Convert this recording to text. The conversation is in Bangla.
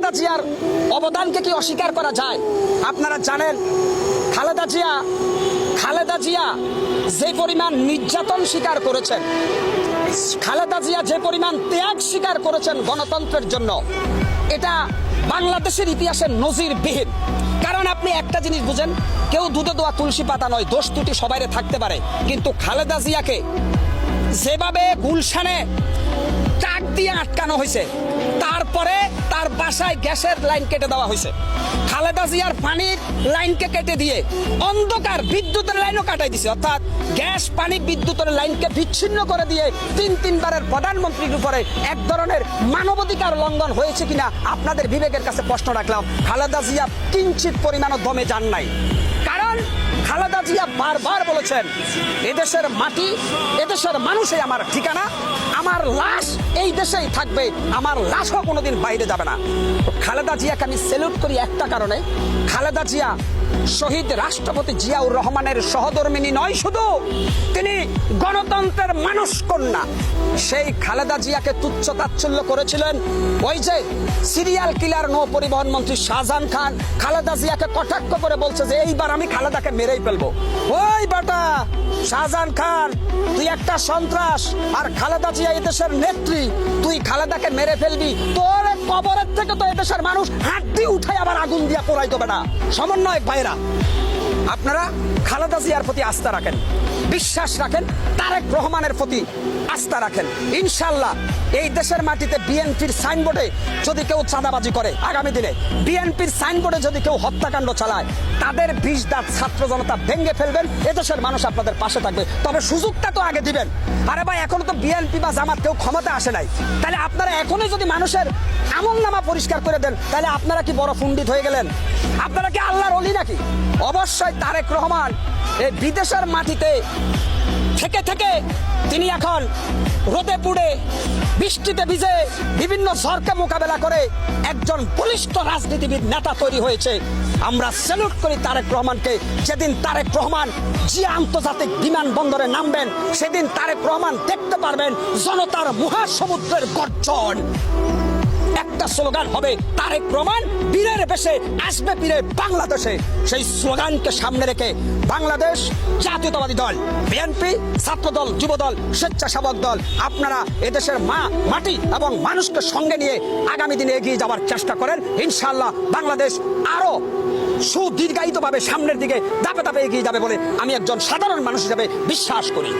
খালেদা জিয়ার অবদানকে কি অস্বীকার করা যায়? আপনারা জানেন খালেদা জিয়া যে পরিমাণ নির্যাতন স্বীকার করেছেন, খালেদা জিয়া যে পরিমাণ ত্যাগ স্বীকার করেছেন গণতন্ত্রের জন্য, এটা বাংলাদেশের ইতিহাসে নজিরবিহীন। কারণ আপনি একটা জিনিস বুঝেন, কেউ দুধে দোয়া তুলসী পাতা নয়, দোষ ত্রুটি সবাইরে থাকতে পারে, কিন্তু খালেদা জিয়াকে যেভাবে গুলশানে ট্রাক দিয়ে আটকানো হয়েছে, তারপরে তার বাসায় গ্যাসের লাইন কেটে দেওয়া হয়েছে, খালেদা জিয়ার পানির লাইনকে কেটে দিয়ে অন্ধকার বিদ্যুতের লাইনও কাটাই দিছে, অর্থাৎ গ্যাস পানি বিদ্যুতের লাইনকে বিচ্ছিন্ন করে দিয়ে তিনবারের প্রধানমন্ত্রীর উপরে এক ধরনের মানবাধিকার লঙ্ঘন হয়েছে কিনা আপনাদের বিবেকের কাছে প্রশ্ন রাখলাম। খালেদা জিয়া কিঞ্চিত পরিমাণও দমে যান নাই, কারণ খালেদা জিয়া বারবার বলেছেন এদেশের মাটি, এদেশের মানুষই আমার ঠিকানা, আমার লাশ এই দেশেই থাকবে, আমার লাশও কোনোদিন বাইরে যাবে না। খালেদা জিয়াকে আমি স্যালুট করি একটা কারণে, খালেদা জিয়া শহীদ রাষ্ট্রপতি জিয়াউর রহমানের সহধর্মিনী নয় শুধু, তিনি গণতন্ত্রের মানুষ কন্যা। সেই খালেদা জিয়াকে তুচ্ছ তাচ্ছল্য করেছিলেন ওই যে সিরিয়াল কিলার নৌ পরিবহন মন্ত্রী শাহজাহান খান। খালেদা জিয়াকে কটাক্ষ করে বলছে যে এইবার আমি খালেদাকে মেরেই ফেলবো। ওই বেটা শাহজাহান খান, তুই একটা সন্ত্রাস, আর খালেদা জিয়া এদেশের নেত্রী, তুই খালেদাকে মেরে ফেলবি, তোর কবরের থেকে তো এদেশের মানুষ হাড্ডি উঠে আবার আগুন দিয়া পোড়াই দেবে না। সমন্বয়ক ভাইরা, আপনারা খালেদা জিয়ার প্রতি আস্থা রাখেন, বিশ্বাস রাখেন, তারেক রহমানের প্রতি আস্থা রাখেন। ইনশাল্লাহ এই দেশের মাটিতে বিএনপির সাইনবোর্ডে যদি কেউ চাঁদাবাজি করে, আগামী দিনে বিএনপির সাইনবোর্ডে যদি কেউ হত্যাকাণ্ড চালায়, তাদের 20 দাঁত ছাত্র জনতা ভেঙে ফেলবেন, এদেশের মানুষ আপনাদের পাশে থাকবে। তবে সুযোগটা তো আগে দিবেন। আরে ভাই, এখনো তো বিএনপি বা জামাত কেউ ক্ষমতা আসে নাই, তাহলে আপনারা এখনই যদি মানুষের আমলনামা পরিষ্কার করে দেন, তাহলে আপনারা কি বড় পণ্ডিত হয়ে গেলেন? আপনারা কি আল্লাহর ওলি নাকি? অবশ্যই তারেক রহমান এই বিদেশের মাটিতে থেকে থেকে তিনি এখন রোদে পুড়ে বৃষ্টিতে ভিজে বিভিন্ন ঝড়কে মোকাবেলা করে একজন বলিষ্ঠ রাজনীতিবিদ নেতা তৈরি হয়েছে। আমরা স্যালুট করি তারেক রহমানকে। যেদিন তারেক রহমান জিয়া আন্তর্জাতিক বিমানবন্দরে নামবেন, সেদিন তারেক রহমান দেখতে পারবেন জনতার মহাসমুদ্রের গর্জন। একটা স্লোগান হবে, তারেক রহমান বীরের বেশে আসবে বীরে বাংলাদেশে। সেই স্লোগানকে সামনে রেখে বাংলাদেশ জাতীয়তাবাদী দল, বিএনপি, ছাত্রদল, যুবদল, স্বেচ্ছাসেবক দল, আপনারা এদেশের মাটি এবং মানুষকে সঙ্গে নিয়ে আগামী দিনে এগিয়ে যাওয়ার চেষ্টা করেন। ইনশাআল্লাহ বাংলাদেশ আরো সুদীর্ঘায়িতভাবে সামনের দিকে ধাপে ধাপে এগিয়ে যাবে বলে আমি একজন সাধারণ মানুষ হিসেবে বিশ্বাস করি।